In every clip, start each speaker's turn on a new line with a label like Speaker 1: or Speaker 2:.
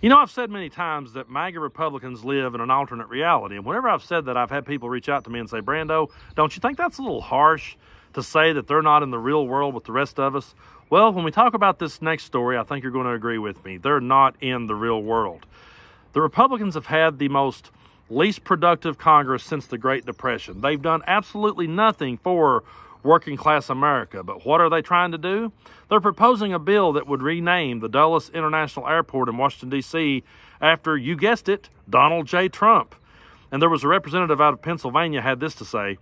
Speaker 1: You know, I've said many times that MAGA Republicans live in an alternate reality. And whenever I've said that, I've had people reach out to me and say, Brando, don't you think that's a little harsh to say that they're not in the real world with the rest of us? Well, when we talk about this next story, I think you're going to agree with me. They're not in the real world. The Republicans have had the most least productive Congress since the Great Depression. They've done absolutely nothing for working class America. But what are they trying to do? They're proposing a bill that would rename the Dulles International Airport in Washington, D.C. after, you guessed it, Donald J. Trump. And there was a representative out of Pennsylvania had this to say,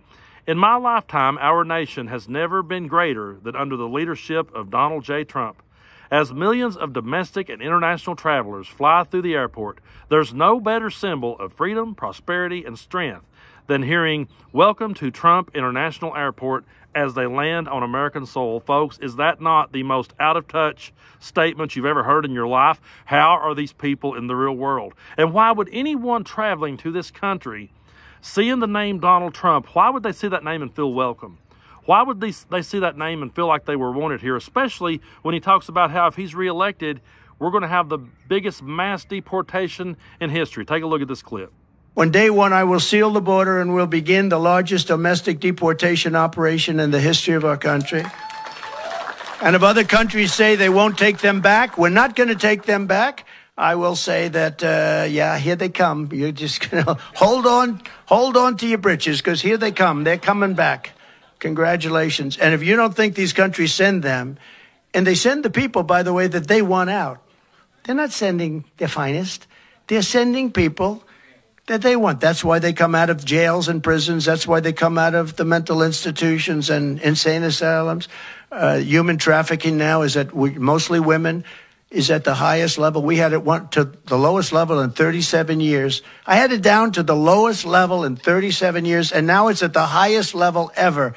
Speaker 1: in my lifetime, our nation has never been greater than under the leadership of Donald J. Trump. As millions of domestic and international travelers fly through the airport, there's no better symbol of freedom, prosperity, and strength than hearing, welcome to Trump International Airport as they land on American soil. Folks, is that not the most out-of-touch statement you've ever heard in your life? How are these people in the real world? And why would anyone traveling to this country, seeing the name Donald Trump, why would they see that name and feel welcome? Why would they see that name and feel like they were wanted here, especially when he talks about how if he's reelected, we're going to have the biggest mass deportation in history? Take a look at this clip.
Speaker 2: On day one, I will seal the border and will begin the largest domestic deportation operation in the history of our country. And if other countries say they won't take them back, we're not going to take them back. I will say that, yeah, here they come. You're just going to hold on to your britches, because here they come. They're coming back. Congratulations. And if you don't think these countries send them, and they send the people, by the way, that they want out, they're not sending their finest. They're sending people that they want. That's why they come out of jails and prisons. That's why they come out of the mental institutions and insane asylums. Human trafficking now is at mostly women, is at the highest level. We had it to the lowest level in 37 years. I had it down to the lowest level in 37 years, and now it's at the highest level ever.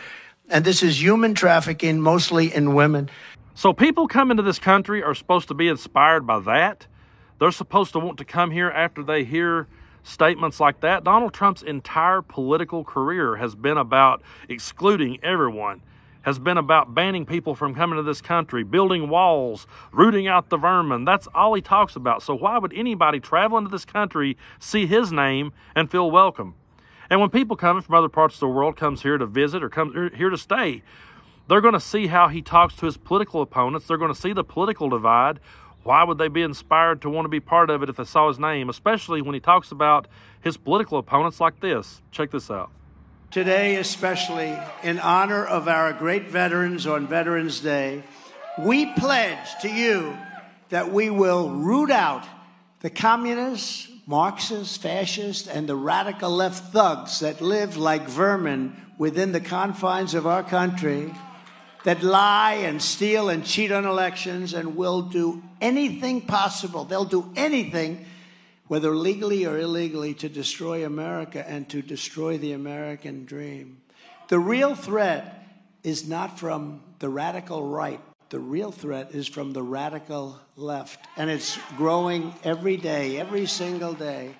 Speaker 2: And this is human trafficking, mostly in women.
Speaker 1: So people coming to this country are supposed to be inspired by that? They're supposed to want to come here after they hear statements like that? Donald Trump's entire political career has been about excluding everyone, has been about banning people from coming to this country, building walls, rooting out the vermin. That's all he talks about. So why would anybody traveling to this country see his name and feel welcome? And when people coming from other parts of the world comes here to visit or comes here to stay, they're going to see how he talks to his political opponents. They're going to see the political divide. Why would they be inspired to want to be part of it if they saw his name, especially when he talks about his political opponents like this? Check this out.
Speaker 2: Today, especially in honor of our great veterans on Veterans Day, we pledge to you that we will root out the communists, Marxists, fascists, and the radical left thugs that live like vermin within the confines of our country, that lie and steal and cheat on elections and will do anything possible. They'll do anything, whether legally or illegally, to destroy America and to destroy the American dream. The real threat is not from the radical right. The real threat is from the radical left. And it's growing every day, every single day.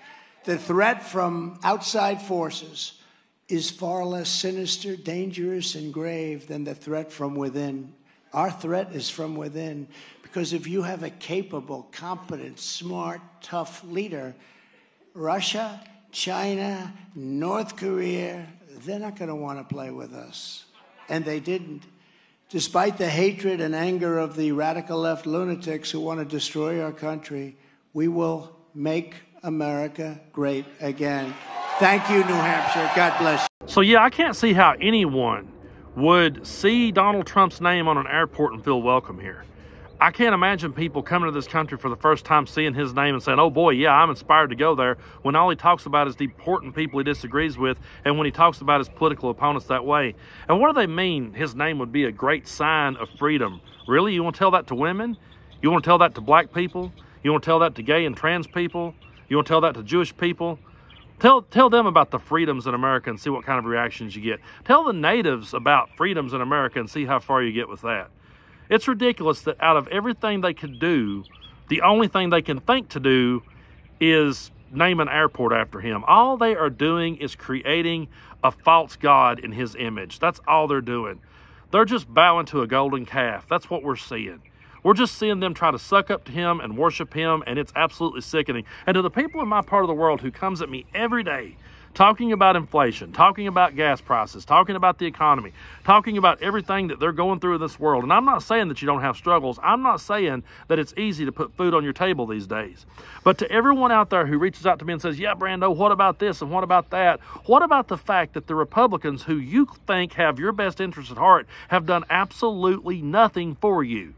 Speaker 2: The threat from outside forces is far less sinister, dangerous, and grave than the threat from within. Our threat is from within, because if you have a capable, competent, smart, tough leader, Russia, China, North Korea, they're not going to want to play with us. And they didn't. Despite the hatred and anger of the radical left lunatics who want to destroy our country, we will make America great again. Thank you, New Hampshire. God bless you.
Speaker 1: So, yeah, I can't see how anyone would see Donald Trump's name on an airport and feel welcome here. I can't imagine people coming to this country for the first time seeing his name and saying, oh, boy, yeah, I'm inspired to go there, when all he talks about is the important people he disagrees with and when he talks about his political opponents that way. And what do they mean his name would be a great sign of freedom? Really? You want to tell that to women? You want to tell that to black people? You want to tell that to gay and trans people? You want to tell that to Jewish people? Tell them about the freedoms in America and see what kind of reactions you get. Tell the natives about freedoms in America and see how far you get with that. It's ridiculous that out of everything they could do, the only thing they can think to do is name an airport after him. All they are doing is creating a false god in his image. That's all they're doing. They're just bowing to a golden calf. That's what we're seeing. We're just seeing them try to suck up to him and worship him, and it's absolutely sickening. And to the people in my part of the world who comes at me every day talking about inflation, talking about gas prices, talking about the economy, talking about everything that they're going through in this world. And I'm not saying that you don't have struggles. I'm not saying that it's easy to put food on your table these days. But to everyone out there who reaches out to me and says, yeah, Brando, what about this and what about that? What about the fact that the Republicans who you think have your best interest at heart have done absolutely nothing for you?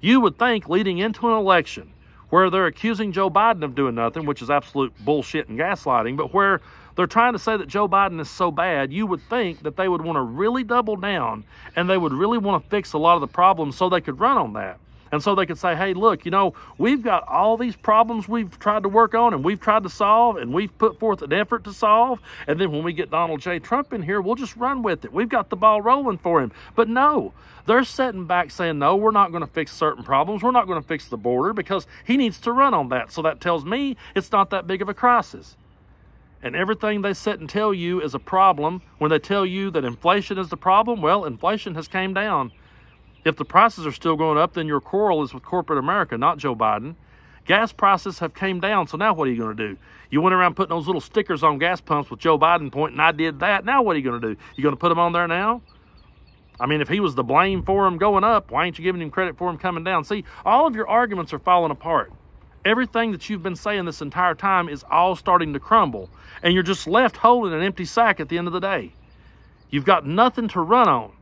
Speaker 1: You would think leading into an election where they're accusing Joe Biden of doing nothing, which is absolute bullshit and gaslighting, but where they're trying to say that Joe Biden is so bad, you would think that they would want to really double down and they would really want to fix a lot of the problems so they could run on that. And so they could say, hey, look, you know, we've got all these problems we've tried to work on and we've tried to solve and we've put forth an effort to solve. And then when we get Donald J. Trump in here, we'll just run with it. We've got the ball rolling for him. But no, they're sitting back saying, no, we're not going to fix certain problems. We're not going to fix the border because he needs to run on that. So that tells me it's not that big of a crisis. And everything they sit and tell you is a problem. When they tell you that inflation is the problem, well, inflation has came down. If the prices are still going up, then your quarrel is with corporate America, not Joe Biden. Gas prices have came down, so now what are you going to do? You went around putting those little stickers on gas pumps with Joe Biden pointing, I did that. Now what are you going to do? You going to put them on there now? I mean, if he was the blame for them going up, why ain't you giving him credit for them coming down? See, all of your arguments are falling apart. Everything that you've been saying this entire time is all starting to crumble, and you're just left holding an empty sack at the end of the day. You've got nothing to run on,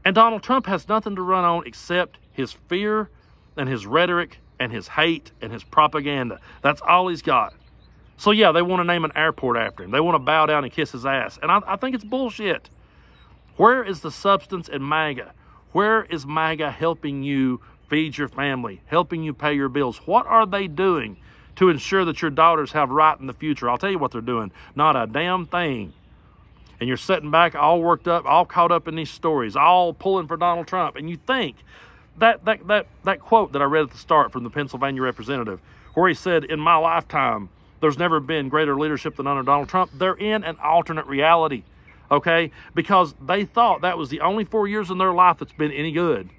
Speaker 1: and Donald Trump has nothing to run on except his fear and his rhetoric and his hate and his propaganda. That's all he's got. So yeah, they want to name an airport after him. They want to bow down and kiss his ass, and I think it's bullshit. Where is the substance in MAGA? Where is MAGA helping you feed your family, helping you pay your bills? What are they doing to ensure that your daughters have right in the future? I'll tell you what they're doing. Not a damn thing. And you're sitting back all worked up, all caught up in these stories, all pulling for Donald Trump. And you think that quote that I read at the start from the Pennsylvania representative, where he said, in my lifetime, there's never been greater leadership than under Donald Trump. They're in an alternate reality, okay? Because they thought that was the only 4 years in their life that's been any good.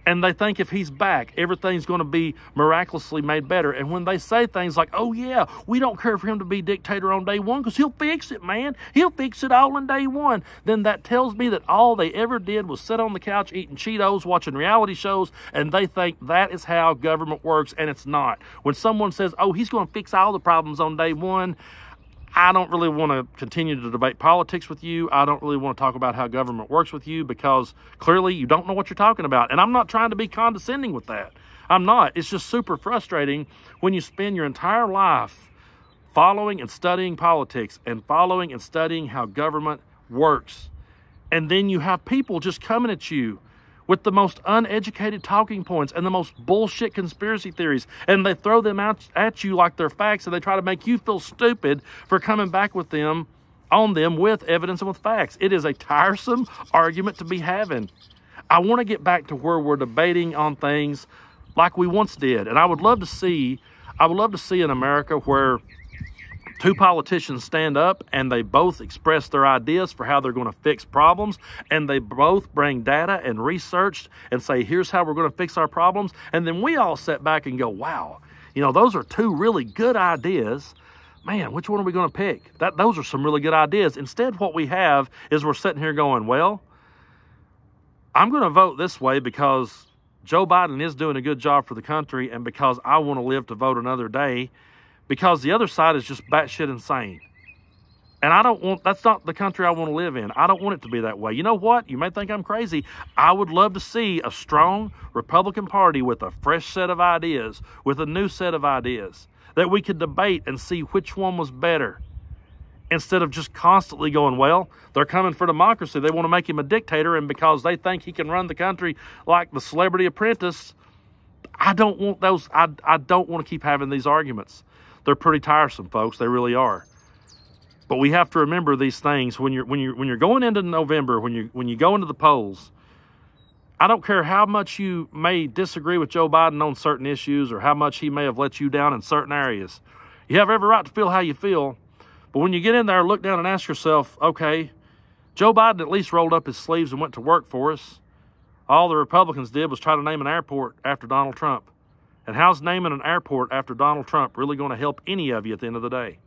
Speaker 1: And they think if he's back, everything's going to be miraculously made better. And when they say things like, oh, yeah, we don't care for him to be dictator on day one because he'll fix it, man. He'll fix it all in day one. Then that tells me that all they ever did was sit on the couch eating Cheetos, watching reality shows, and they think that is how government works, and it's not. When someone says, oh, he's going to fix all the problems on day one, I don't really want to continue to debate politics with you. I don't really want to talk about how government works with you because clearly you don't know what you're talking about. And I'm not trying to be condescending with that. I'm not. It's just super frustrating when you spend your entire life following and studying politics and following and studying how government works. And then you have people just coming at you with the most uneducated talking points and the most bullshit conspiracy theories. And they throw them out at you like they're facts, and they try to make you feel stupid for coming back with them, on them with evidence and with facts. It is a tiresome argument to be having. I want to get back to where we're debating on things like we once did. And I would love to see an America where two politicians stand up and they both express their ideas for how they're going to fix problems, and they both bring data and research and say, here's how we're going to fix our problems. And then we all sit back and go, wow, you know, those are two really good ideas. Man, which one are we going to pick? Those are some really good ideas. Instead, what we have is we're sitting here going, well, I'm going to vote this way because Joe Biden is doing a good job for the country and because I want to live to vote another day, because the other side is just batshit insane. And that's not the country I want to live in. I don't want it to be that way. You know what? You may think I'm crazy. I would love to see a strong Republican Party with a fresh set of ideas, with a new set of ideas, that we could debate and see which one was better. Instead of just constantly going, well, they're coming for democracy. They want to make him a dictator, and because they think he can run the country like the Celebrity Apprentice, I don't want those. I don't want to keep having these arguments. They're pretty tiresome, folks. They really are. But we have to remember these things when you're going into November, when you go into the polls. I don't care how much you may disagree with Joe Biden on certain issues or how much he may have let you down in certain areas. You have every right to feel how you feel. But when you get in there, look down and ask yourself, okay, Joe Biden at least rolled up his sleeves and went to work for us. All the Republicans did was try to name an airport after Donald Trump. And how's naming an airport after Donald Trump really going to help any of you at the end of the day?